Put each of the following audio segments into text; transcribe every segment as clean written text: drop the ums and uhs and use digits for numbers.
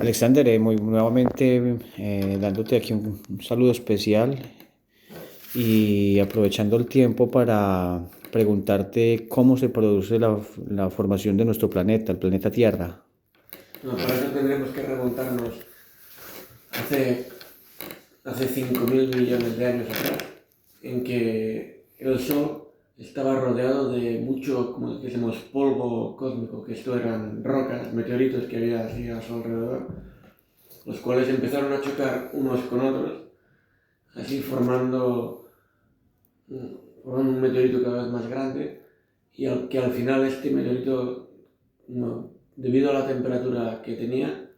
Alexander, muy nuevamente dándote aquí un saludo especial y aprovechando el tiempo para preguntarte cómo se produce la formación de nuestro planeta, el planeta Tierra. No, para eso tendremos que remontarnos hace, hace 5.000 millones de años atrás, en que el Sol estaba rodeado de mucho, como dijésemos, polvo cósmico, que esto eran rocas, meteoritos que había así a su alrededor, los cuales empezaron a chocar unos con otros, así formando un meteorito cada vez más grande, y que al final este meteorito, debido a la temperatura que tenía,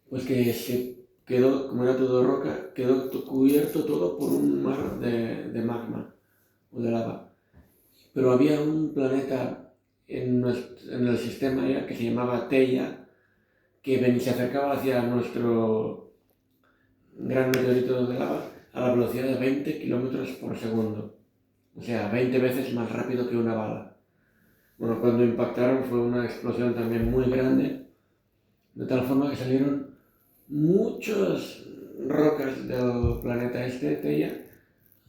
pues que se quedó, como era todo roca, quedó cubierto todo por un mar de magma o de lava. Pero había un planeta en el sistema ya que se llamaba Theia, que se acercaba hacia nuestro gran meteorito de lava a la velocidad de 20 kilómetros por segundo. O sea, 20 veces más rápido que una bala. Bueno, cuando impactaron fue una explosión también muy grande, de tal forma que salieron muchas rocas del planeta este, Theia,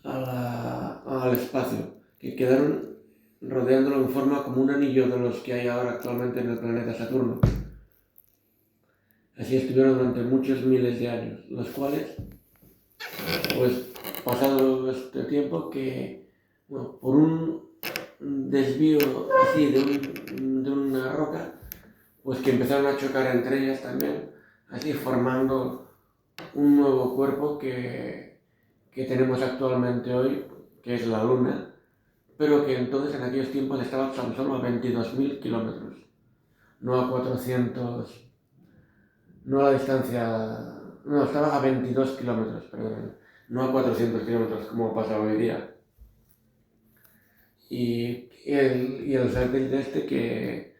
al espacio, que quedaron rodeándolo en forma como un anillo de los que hay ahora actualmente en el planeta Saturno. Así estuvieron durante muchos miles de años, los cuales, pues pasado este tiempo, que bueno, por un desvío así de una roca, pues que empezaron a chocar entre ellas también, así formando un nuevo cuerpo que tenemos actualmente hoy, que es la Luna, pero que entonces en aquellos tiempos estaba tan solo a 22.000 kilómetros, no a 400, no a la distancia, no, estaba a 22 kilómetros, perdón, no a 400 kilómetros como pasa hoy día. Y el satélite este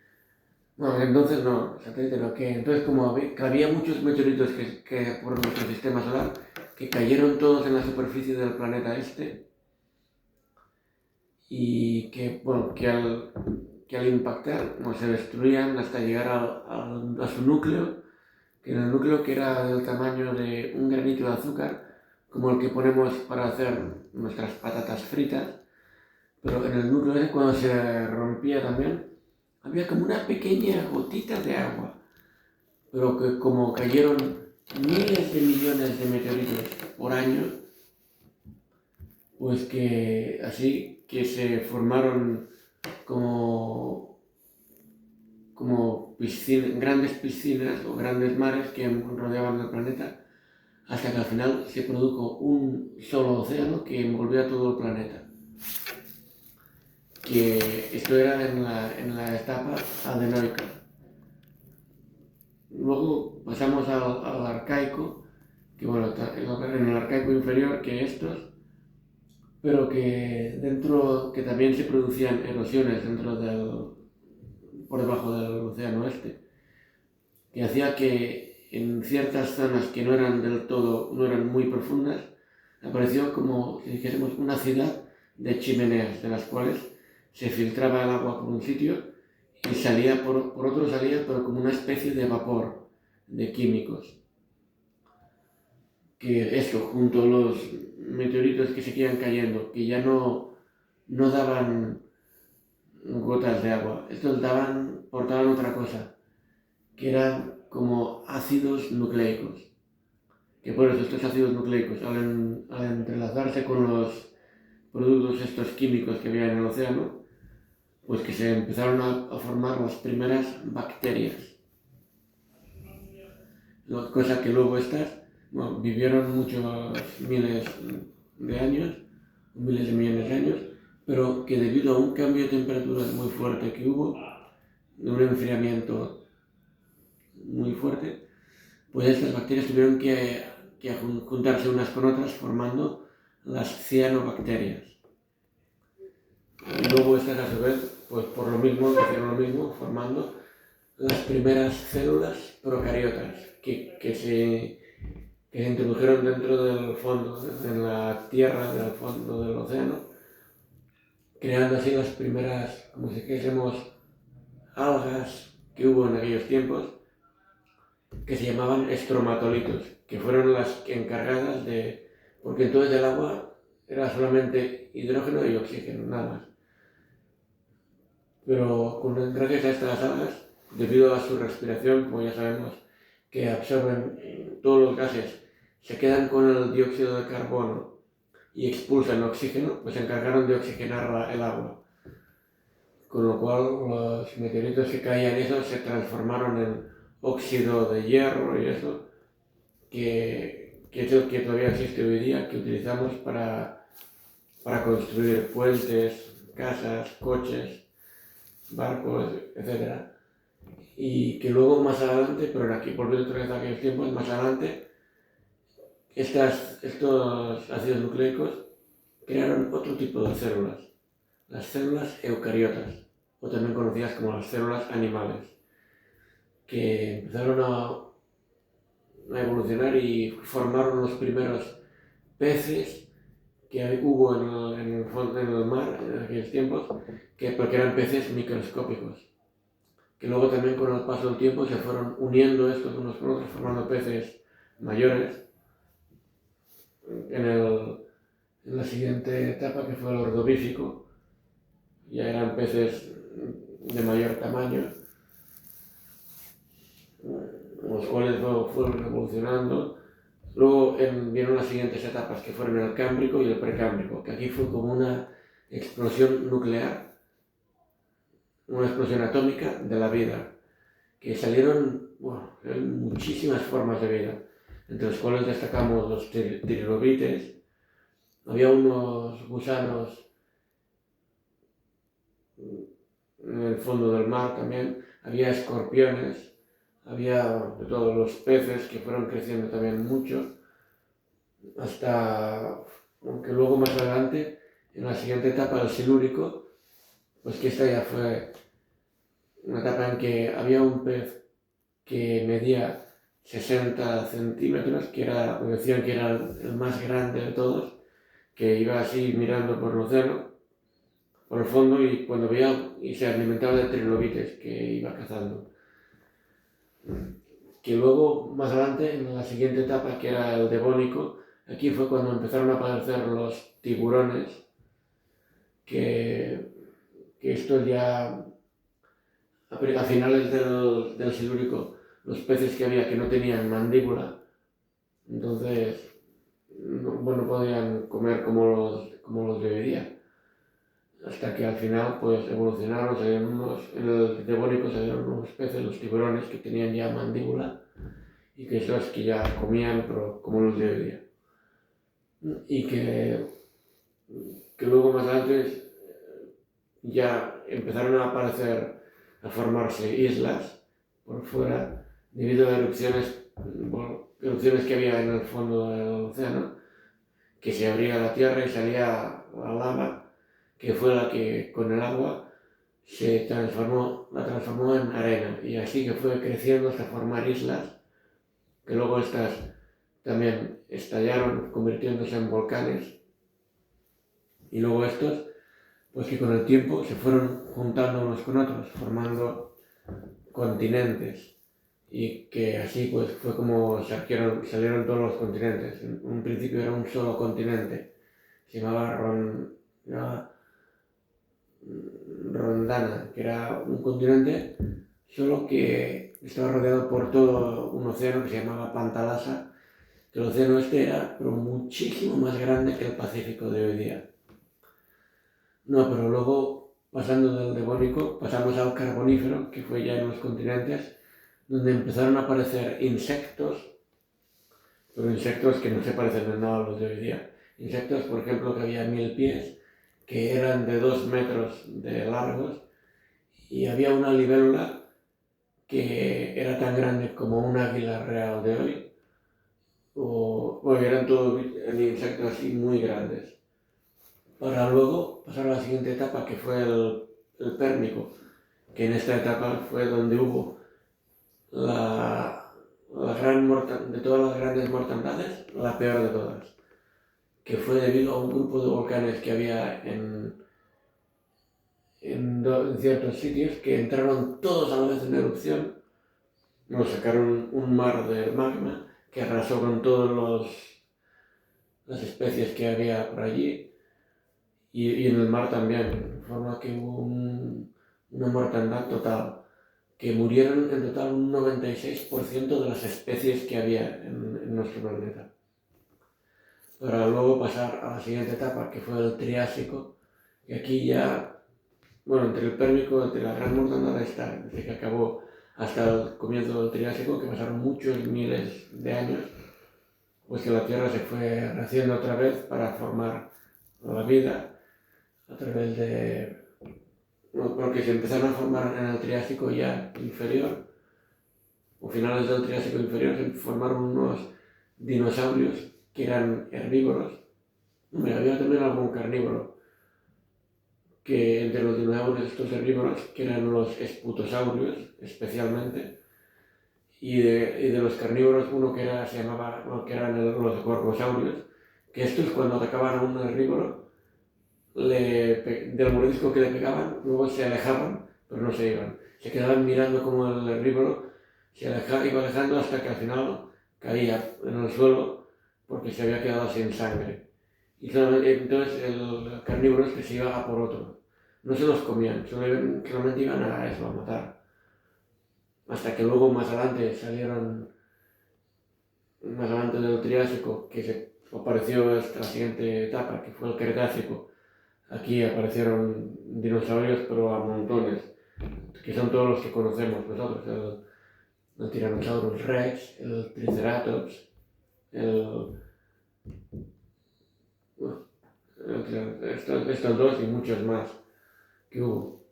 bueno, entonces no, satélite no, que entonces como que había muchos meteoritos que por nuestro sistema solar, que cayeron todos en la superficie del planeta este, y que, bueno, que al impactar se destruían hasta llegar a su núcleo, que en el núcleo, que era del tamaño de un granito de azúcar, como el que ponemos para hacer nuestras patatas fritas, pero en el núcleo ese, cuando se rompía también, había como una pequeña gotita de agua, pero que como cayeron miles de millones de meteoritos por año, pues que así que se formaron como grandes piscinas o grandes mares que rodeaban el planeta, hasta que al final se produjo un solo océano que envolvió a todo el planeta. Que esto era en la etapa adenoica. Luego pasamos al arcaico, que bueno, en el arcaico inferior que estos, pero que también se producían erosiones por debajo del océano este, que hacía que en ciertas zonas que no eran muy profundas, apareció como si dijésemos una ciudad de chimeneas, de las cuales se filtraba el agua por un sitio y salía por otro salía, pero como una especie de vapor de químicos. Que esto, junto a los meteoritos que seguían cayendo, que ya no daban gotas de agua, estos portaban otra cosa, que eran como ácidos nucleicos. Que por eso estos ácidos nucleicos, al entrelazarse con los productos estos químicos que había en el océano, pues que se empezaron a formar las primeras bacterias. Cosa que luego estas vivieron muchos miles de años, miles de millones de años, pero que debido a un cambio de temperatura muy fuerte que hubo, de un enfriamiento muy fuerte, pues estas bacterias tuvieron que juntarse unas con otras formando las cianobacterias. Y luego estas a su vez, pues por lo mismo, hicieron lo mismo, formando las primeras células procariotas que se introdujeron dentro del fondo, en la tierra del fondo del océano, creando así las primeras, como si dijésemos, algas que hubo en aquellos tiempos, que se llamaban estromatolitos, que fueron las encargadas de... porque entonces el agua era solamente hidrógeno y oxígeno, nada más. Pero gracias a estas algas, debido a su respiración, como ya sabemos, que absorben todos los gases, se quedan con el dióxido de carbono y expulsan oxígeno, pues se encargaron de oxigenar el agua. Con lo cual los meteoritos que caían esos se transformaron en óxido de hierro y eso, que es el que todavía existe hoy día, que utilizamos para construir puentes, casas, coches, barcos, etc. Y que luego más adelante, pero aquí volviendo otra vez a aquellos tiempos, más adelante, estos ácidos nucleicos crearon otro tipo de células, las células eucariotas, o también conocidas como las células animales, que empezaron a evolucionar y formaron los primeros peces que hubo en el mar en aquellos tiempos, porque eran peces microscópicos, que luego también con el paso del tiempo se fueron uniendo estos unos con otros, formando peces mayores. En la siguiente etapa, que fue el ordovícico, ya eran peces de mayor tamaño, los cuales luego fueron evolucionando. Luego vieron las siguientes etapas, que fueron el cámbrico y el precámbrico, que aquí fue como una explosión nuclear, una explosión atómica de la vida, que salieron muchísimas formas de vida, entre los cuales destacamos los trilobites. Había unos gusanos en el fondo del mar también, había escorpiones, había de todos los peces que fueron creciendo también mucho, hasta, aunque luego más adelante, en la siguiente etapa del silúrico, pues que esta ya fue una etapa en que había un pez que medía 60 centímetros, decían que era el más grande de todos, que iba así mirando por el océano, por el fondo, y cuando veía, y se alimentaba de trilobites que iba cazando. Que luego, más adelante, en la siguiente etapa, que era el devónico, aquí fue cuando empezaron a aparecer los tiburones, que esto ya, a finales del silúrico, los peces que había que no tenían mandíbula, entonces no podían comer como los de hoy día. Hasta que al final pues evolucionaron, en el devónico salieron unos peces, los tiburones, que tenían ya mandíbula, y que esos que ya comían, pero como los de hoy día. Y que luego más antes ya empezaron a aparecer, a formarse islas por fuera, debido a erupciones que había en el fondo del océano, que se abría la tierra y salía la lava, que fue la que con el agua la transformó en arena, y así que fue creciendo hasta formar islas, que luego estas también estallaron convirtiéndose en volcanes, y luego estos, pues que con el tiempo se fueron juntando unos con otros, formando continentes, y que así pues fue como salieron todos los continentes. En un principio era un solo continente, se llamaba Rondana, que era un continente solo que estaba rodeado por todo un océano que se llamaba Pantalasa, que el océano este era pero muchísimo más grande que el Pacífico de hoy día. No, pero luego, pasando del Devónico, pasamos al Carbonífero, que fue ya en los continentes, donde empezaron a aparecer insectos, pero insectos que no se parecen en nada a los de hoy día. Insectos, por ejemplo, que había 1000 pies, que eran de 2 metros de largos, y había una libélula que era tan grande como un águila real de hoy, eran todos insectos así muy grandes. Para luego pasar a la siguiente etapa, que fue el Pérmico, que en esta etapa fue donde hubo de todas las grandes mortandades, la peor de todas, que fue debido a un grupo de volcanes que había en ciertos sitios, que entraron todos a la vez en erupción, bueno, sacaron un mar de magma que arrasó con todas las especies que había por allí y en el mar también, de forma que hubo una mortandad total, que murieron en total un 96% de las especies que había en nuestro planeta. Para luego pasar a la siguiente etapa, que fue el Triásico, y aquí ya, bueno, entre el Pérmico, entre la gran mortandad esta, desde que acabó hasta el comienzo del Triásico, que pasaron muchos miles de años, pues que la Tierra se fue rehaciendo otra vez para formar la vida a través de... bueno, porque se empezaron a formar en el Triásico ya inferior, o finales del Triásico inferior, se formaron unos dinosaurios que eran herbívoros. Había también algún carnívoro, que entre los dinosaurios estos herbívoros, que eran los esputosaurios especialmente, y de los carnívoros uno que era, se llamaba, bueno, que eran los gorgosaurios, que estos cuando atacaban a un herbívoro, del mordisco que le pegaban, luego se alejaban, pero no se iban. Se quedaban mirando como el herbívoro iba alejando hasta que al final caía en el suelo porque se había quedado sin sangre. Y entonces el carnívoro este se iba a por otro. No se los comían, solamente iban a eso, a matar. Hasta que luego más adelante salieron, más adelante del Triásico, que se apareció esta siguiente etapa, que fue el Cretácico. Aquí aparecieron dinosaurios, pero a montones, que son todos los que conocemos nosotros. El Tyrannosaurus Rex, el Triceratops, bueno, estos dos y muchos más que hubo.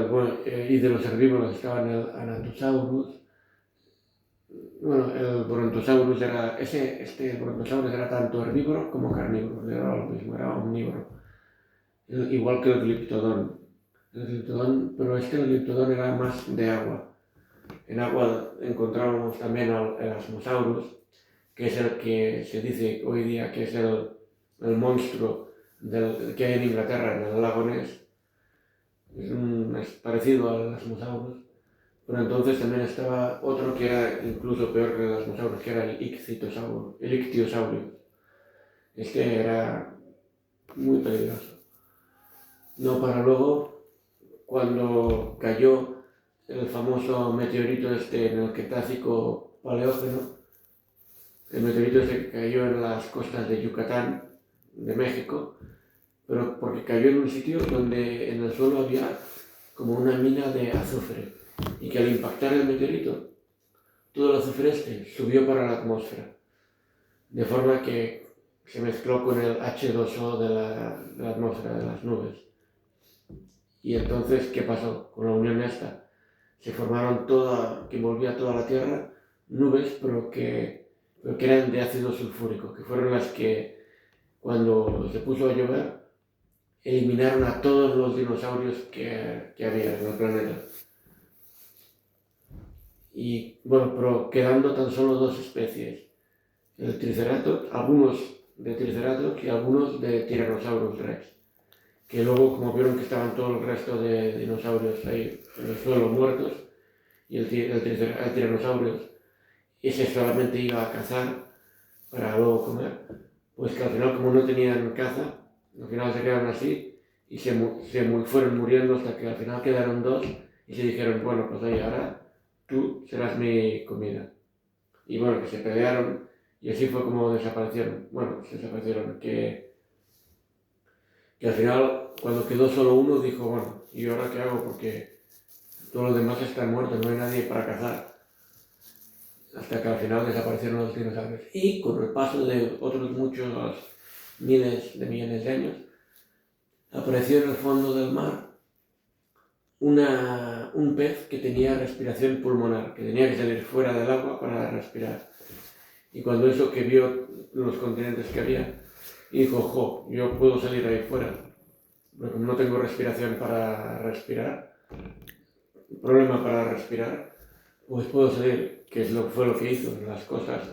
Bueno, y de los herbívoros estaban el Anatosaurus. Bueno, el Brontosaurus este Brontosaurus era tanto herbívoro como carnívoro, era lo mismo, era omnívoro. Igual que el Glyptodon. Pero el Glyptodon era más de agua. En agua encontrábamos también el Asmosaurus, que es el que se dice hoy día que es el monstruo que hay en Inglaterra, en el lago Ness. Es parecido al Asmosaurus, pero entonces también estaba otro que era incluso peor que el Asmosaurus, que era el Ichthyosaurus. Este era muy peligroso. No para luego, cuando cayó el famoso meteorito en el Cretácico Paleógeno, el meteorito que cayó en las costas de Yucatán, de México, pero porque cayó en un sitio donde en el suelo había como una mina de azufre, y que al impactar el meteorito, todo el azufre subió para la atmósfera, de forma que se mezcló con el H2O de la atmósfera, de las nubes. Y entonces, ¿qué pasó? Con la unión esta, se formaron que envolvía toda la Tierra, nubes, pero que eran de ácido sulfúrico, que fueron las que, cuando se puso a llover, eliminaron a todos los dinosaurios que había en el planeta. Y bueno, pero quedando tan solo dos especies, el Triceratops, algunos de Triceratops y algunos de Tyrannosaurus Rex, que luego, como vieron que estaban todo el resto de dinosaurios ahí en el suelo muertos, y el Tyrannosaurus, ese solamente iba a cazar para luego comer, pues que al final, como no tenían caza, al final se quedaron así y fueron muriendo hasta que al final quedaron dos y se dijeron, bueno, pues oye, ahora tú serás mi comida. Y bueno, que se pelearon y así fue como desaparecieron. Bueno, que al final, cuando quedó solo uno, dijo, bueno, ¿y ahora qué hago? Porque todos los demás están muertos, no hay nadie para cazar. Hasta que al final desaparecieron los dinosaurios. Y con el paso de otros muchos miles de millones de años, apareció en el fondo del mar un pez que tenía respiración pulmonar, que tenía que salir fuera del agua para respirar. Y cuando eso, que vio los continentes que había, dijo, jo, yo puedo salir ahí fuera, pero como no tengo respiración para respirar, problema para respirar, pues puedo salir, que fue lo que hizo en las cosas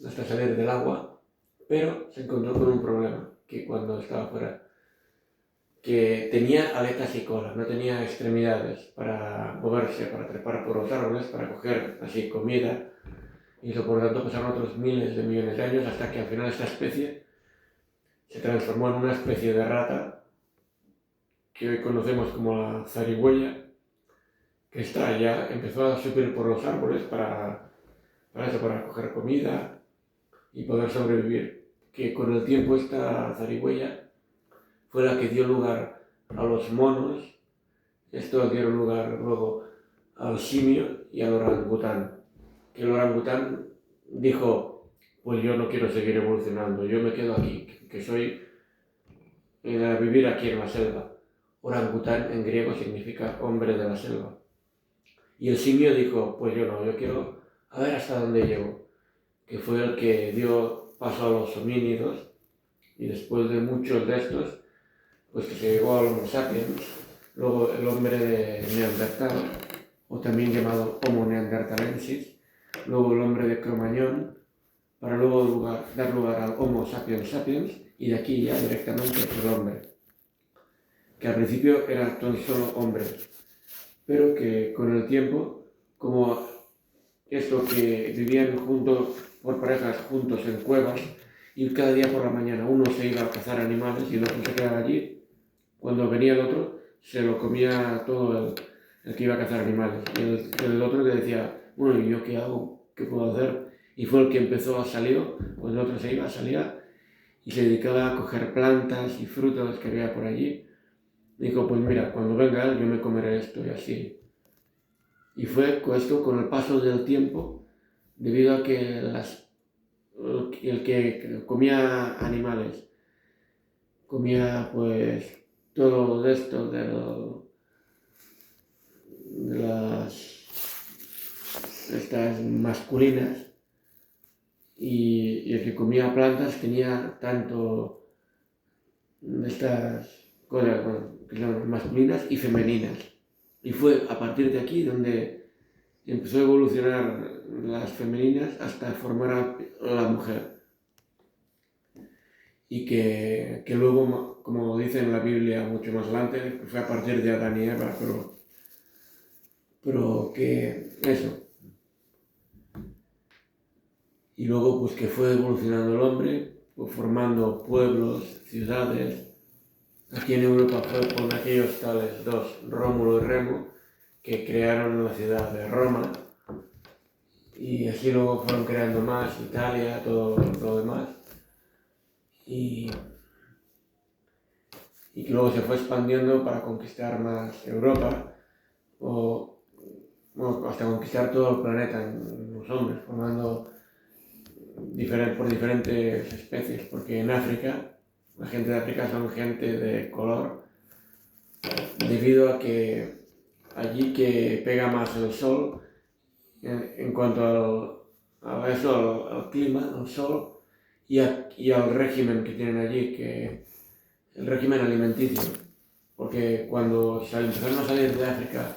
hasta salir del agua, pero se encontró con un problema, que cuando estaba fuera, que tenía aletas y cola, no tenía extremidades para moverse, para trepar por los árboles, para coger así comida, y eso por lo tanto pasaron otros miles de millones de años hasta que al final esta especie se transformó en una especie de rata que hoy conocemos como la zarigüeya, que está ya empezó a subir por los árboles para coger comida y poder sobrevivir. Que con el tiempo esta zarigüeya fue la que dio lugar a los monos, estos dieron lugar luego al simio y al orangután. Que el orangután dijo, pues yo no quiero seguir evolucionando, yo me quedo aquí, que soy a vivir aquí en la selva. Orangután en griego significa hombre de la selva. Y el simio dijo, pues yo no, yo quiero a ver hasta dónde llego, que fue el que dio paso a los homínidos, y después de muchos de estos, pues que se llegó al Homo sapiens, luego el hombre de Neandertal, o también llamado Homo neanderthalensis, luego el hombre de Cromañón, para luego dar lugar al Homo sapiens sapiens, y de aquí ya directamente el hombre, que al principio era tan solo hombre, pero que con el tiempo, como esto que vivían juntos, por parejas, juntos en cuevas, y cada día por la mañana uno se iba a cazar animales y el otro se quedaba allí, cuando venía el otro se lo comía todo el que iba a cazar animales, y el otro le decía, bueno, ¿y yo qué hago? ¿Qué puedo hacer? Y fue el que empezó a salir, cuando el otro se iba, salía y se dedicaba a coger plantas y frutos que había por allí. Dijo, pues mira, cuando venga él yo me comeré esto y así. Y fue esto con el paso del tiempo, debido a que el que comía animales, comía pues todo de esto, de estas masculinas, y el que comía plantas tenía tanto de estas cosas, bueno, que son masculinas y femeninas. Y fue a partir de aquí donde empezó a evolucionar las femeninas hasta formar a la mujer. Y que luego, como dice en la Biblia mucho más adelante, fue a partir de Adán y Eva, pero que eso. Y luego pues que fue evolucionando el hombre, pues, formando pueblos, ciudades. Aquí en Europa fue con aquellos tales dos, Rómulo y Remo, que crearon la ciudad de Roma, y así luego fueron creando más, Italia, todo lo demás, y que luego se fue expandiendo para conquistar más Europa, o hasta conquistar todo el planeta en los hombres, formando por diferentes especies, porque en África, la gente de África son gente de color, debido a que allí que pega más el sol, en cuanto al clima, al sol, y al régimen que tienen allí, que el régimen alimenticio, porque cuando empezaron a salir de África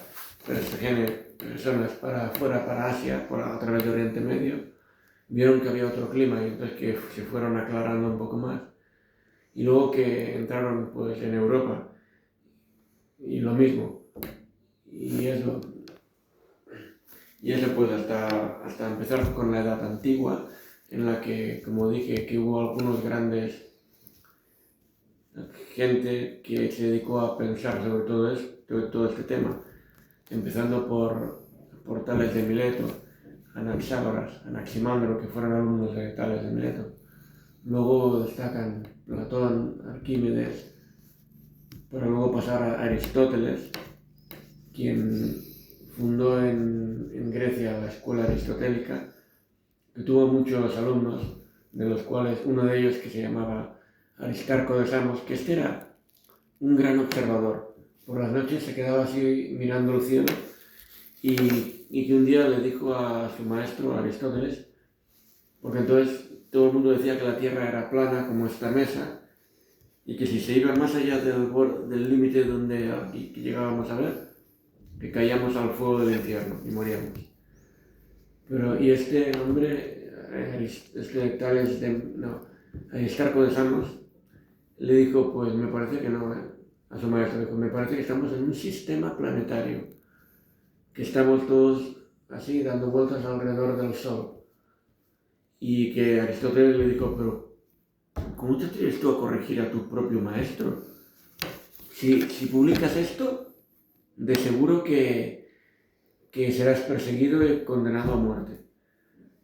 personas para afuera, para Asia, a través de Oriente Medio, vieron que había otro clima y entonces que se fueron aclarando un poco más. Y luego que entraron pues en Europa, y lo mismo. Y eso pues hasta empezar con la Edad Antigua, en la que, como dije, que hubo algunos grandes gente que se dedicó a pensar sobre todo este tema, empezando por Tales de Mileto, Anaxágoras, Anaximandro, que fueron alumnos de Tales de Mileto. Luego destacan Platón, Arquímedes, para luego pasar a Aristóteles, quien fundó en Grecia la escuela aristotélica, que tuvo muchos alumnos, de los cuales uno de ellos, que se llamaba Aristarco de Samos, que este era un gran observador. Por las noches se quedaba así mirando el cielo, y que un día le dijo a su maestro Aristóteles, porque entonces todo el mundo decía que la Tierra era plana como esta mesa, y que si se iba más allá del límite donde que llegábamos a ver, que caíamos al fuego del infierno y moríamos. Y este hombre, Aristarco de Samos, le dijo, pues me parece que no, a su maestro. Dijo, me parece que estamos en un sistema planetario, que estamos todos así dando vueltas alrededor del Sol. Y que Aristóteles le dijo, pero ¿cómo te atreves tú a corregir a tu propio maestro? Si publicas esto, de seguro que serás perseguido y condenado a muerte.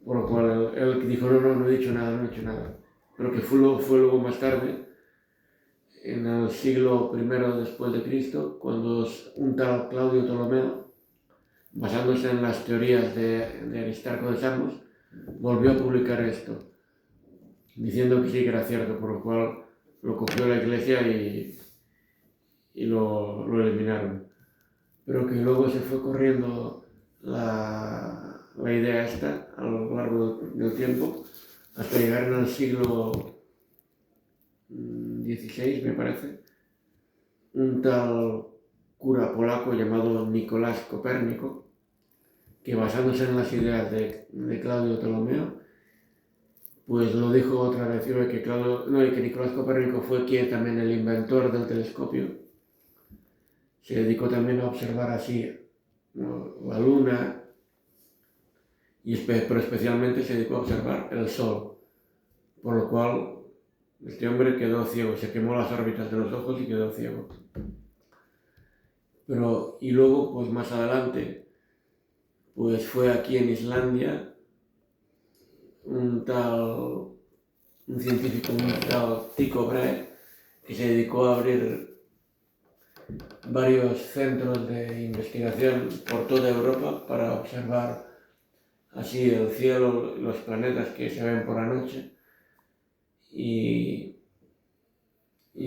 Por lo cual él dijo, no he dicho nada, no he dicho nada. Pero que fue luego más tarde, en el siglo I después de Cristo, cuando un tal Claudio Ptolomeo, basándose en las teorías de Aristarco de Samos, volvió a publicar esto, diciendo que sí que era cierto, por lo cual lo cogió la iglesia y lo eliminaron. Pero que luego se fue corriendo la idea esta a lo largo del tiempo, hasta llegar en el siglo XVI, me parece, un tal cura polaco llamado Nicolás Copérnico, que basándose en las ideas de Claudio Ptolomeo, pues lo dijo otra vez, que Nicolás Copérnico fue quien también el inventor del telescopio. Se dedicó también a observar así la luna, pero especialmente se dedicó a observar el Sol, por lo cual este hombre quedó ciego, se quemó las órbitas de los ojos y quedó ciego. Y luego, pues más adelante, pues fue aquí en Islandia un científico, un tal Tycho Brahe, que se dedicó a abrir varios centros de investigación por toda Europa para observar así el cielo, los planetas que se ven por la noche y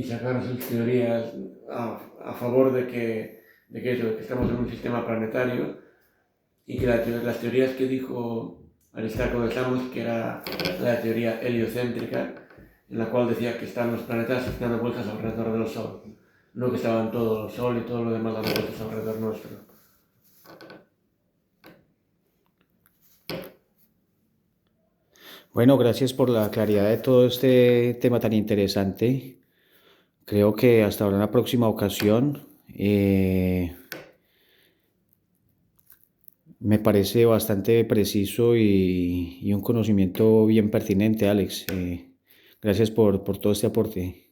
sacar sus teorías a favor de que estamos en un sistema planetario y que las teorías que dijo Aristarco de Samos, que era la teoría heliocéntrica, en la cual decía que están los planetas dando vueltas alrededor del Sol, no que estaban todo el Sol y todo lo demás dando vueltas alrededor nuestro. Bueno, gracias por la claridad de todo este tema tan interesante. Creo que hasta ahora en la próxima ocasión me parece bastante preciso y un conocimiento bien pertinente, Alex. Gracias por todo este aporte.